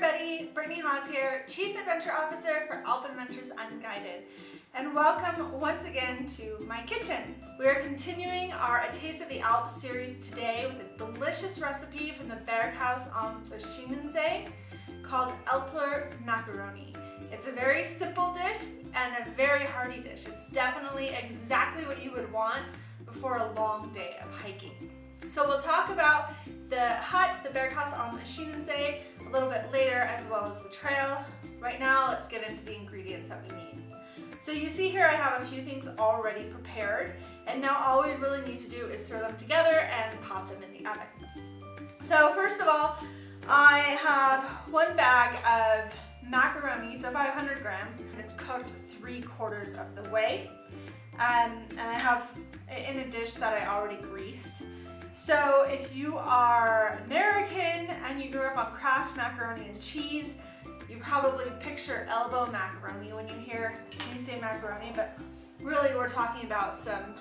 everybody, Brittany Haas here, Chief Adventure Officer for Alpenventures UNGUIDED, and welcome once again to my kitchen. We are continuing our A Taste of the Alps series today with a delicious recipe from the Berghaus am Schienensee called Älplermakkaroni. It's a very simple dish and a very hearty dish. It's definitely exactly what you would want before a long day of hiking. So we'll talk about the hut, the Berghaus am Schienensee, a little bit later, as well as the trail. Right now, let's get into the ingredients that we need. So you see here I have a few things already prepared, and now all we really need to do is throw them together and pop them in the oven. So first of all, I have one bag of macaroni, so 500 grams, and it's cooked 3/4 of the way. And I have it in a dish that I already greased. So if you are American and you grew up on Kraft macaroni and cheese, you probably picture elbow macaroni when you hear me say macaroni, but really we're talking about some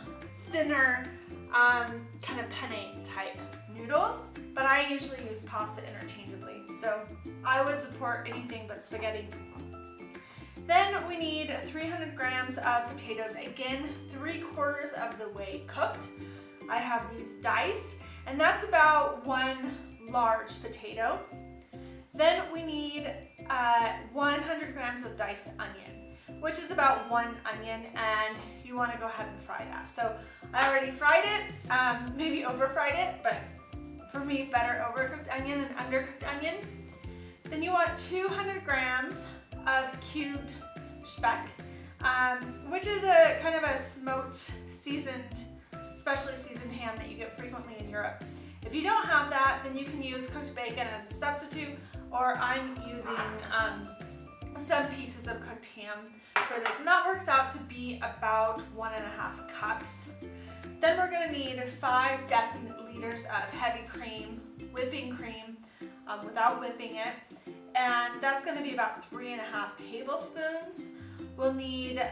thinner kind of penne type noodles, but I usually use pasta interchangeably, so I would support anything but spaghetti. Then we need 300 grams of potatoes, again 3/4 of the way cooked. I have these diced, and that's about one large potato. Then we need 100 grams of diced onion, which is about one onion, and you want to go ahead and fry that. So I already fried it, maybe over fried it, but for me better overcooked onion than undercooked onion. Then you want 200 grams of cubed speck, which is a kind of a smoked, seasoned, specially seasoned ham that you get frequently in Europe. If you don't have that, then you can use cooked bacon as a substitute, or I'm using some pieces of cooked ham for this, and that works out to be about 1.5 cups. Then we're going to need 5 deciliters of heavy cream, whipping cream, without whipping it, and that's going to be about 3.5 tablespoons. We'll need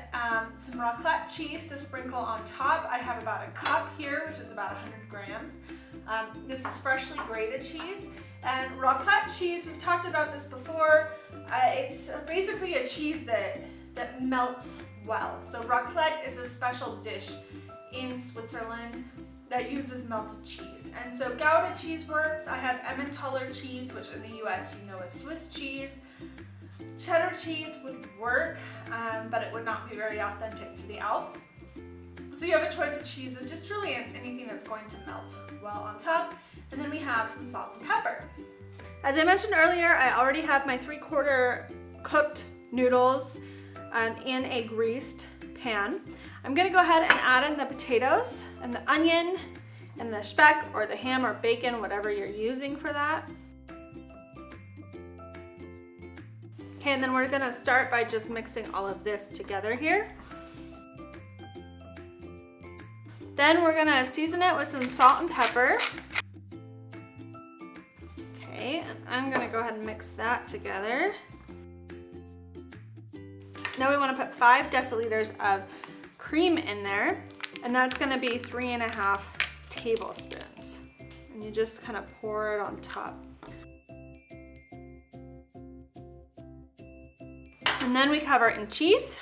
some raclette cheese to sprinkle on top. I have about a cup here, which is about 100 grams. This is freshly grated cheese. And raclette cheese, we've talked about this before. It's basically a cheese that melts well. So raclette is a special dish in Switzerland that uses melted cheese. And so Gouda cheese works. I have Emmentaler cheese, which in the US you know as Swiss cheese. Cheddar cheese would work, but it would not be very authentic to the Alps. So you have a choice of cheeses, just really anything that's going to melt well on top. And then we have some salt and pepper. As I mentioned earlier, I already have my 3/4 cooked noodles in a greased pan. I'm gonna go ahead and add in the potatoes and the onion and the speck or the ham or bacon, whatever you're using for that. Okay, and then we're gonna start by just mixing all of this together here. Then we're gonna season it with some salt and pepper. Okay, and I'm gonna go ahead and mix that together. Now we wanna put 5 deciliters of cream in there, and that's gonna be 3.5 tablespoons. And you just kind of pour it on top. And then we cover it in cheese.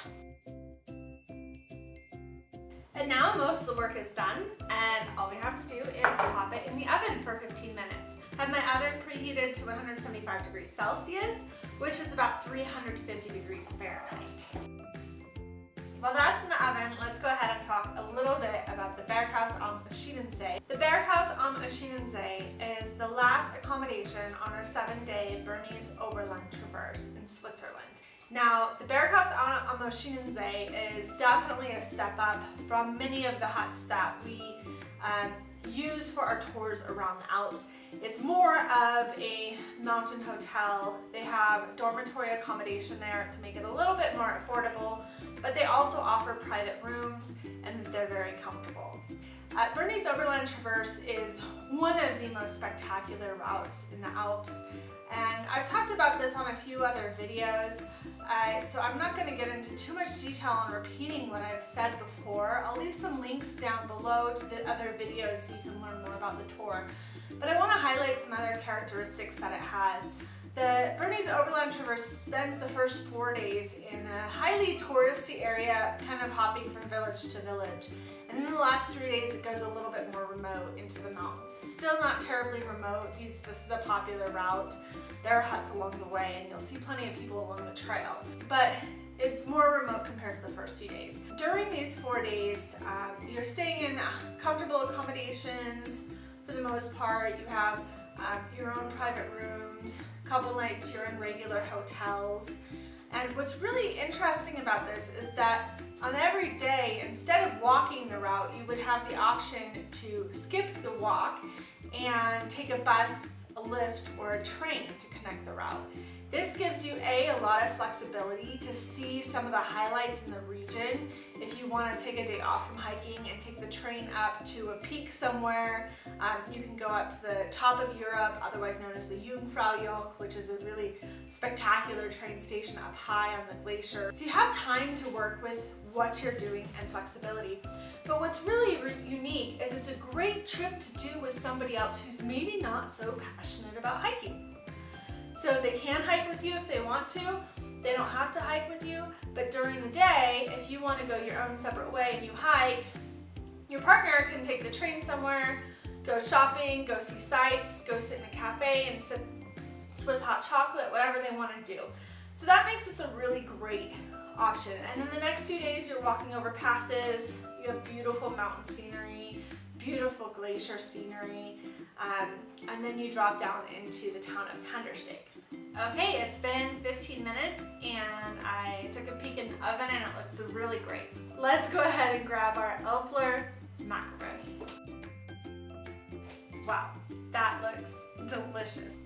And now most of the work is done, and all we have to do is pop it in the oven for 15 minutes. I have my oven preheated to 175 degrees Celsius, which is about 350 degrees Fahrenheit. While that's in the oven, let's go ahead and talk a little bit about the Berghaus am Schienensee. The Berghaus am Schienensee is the last accommodation on our 7-day Bernese Oberland traverse in Switzerland. Now, the Berghaus am Schienensee is definitely a step up from many of the huts that we use for our tours around the Alps. It's more of a mountain hotel. They have dormitory accommodation there to make it a little bit more affordable, but they also offer private rooms, and they're very comfortable. Bernese Oberland Traverse is one of the most spectacular routes in the Alps, and I've talked about this on a few other videos, so I'm not going to get into too much detail on repeating what I've said before. I'll leave some links down below to the other videos so you can learn more about the tour. But I want to highlight some other characteristics that it has The Bernese Oberland Traverse spends the first 4 days in a highly touristy area, kind of hopping from village to village. And then the last 3 days it goes a little bit more remote into the mountains. Still not terribly remote. This is a popular route. There are huts along the way and you'll see plenty of people along the trail. But it's more remote compared to the first few days. During these 4 days, you're staying in comfortable accommodations for the most part. You have your own private rooms. A couple nights you're in regular hotels. And what's really interesting about this is that on every day, instead of walking the route, you would have the option to skip the walk and take a bus, a lift, or a train to connect the route. This gives you a lot of flexibility to see some of the highlights in the region. If you want to take a day off from hiking and take the train up to a peak somewhere, you can go up to the top of Europe, otherwise known as the Jungfraujoch, which is a really spectacular train station up high on the glacier. So you have time to work with what you're doing and flexibility. But what's really unique is it's a great trip to do with somebody else who's maybe not so passionate about hiking. So they can hike with you if they want to. They don't have to hike with you, but during the day, if you want to go your own separate way and you hike, your partner can take the train somewhere, go shopping, go see sights, go sit in a cafe and sip Swiss hot chocolate, whatever they want to do. So that makes this a really great option. And then the next few days, you're walking over passes, you have beautiful mountain scenery, beautiful glacier scenery, and then you drop down into the town of Kandersteg. Okay, it's been 15 minutes and I took a peek in the oven and it looks really great. Let's go ahead and grab our Älplermakkaroni. Wow, that looks delicious.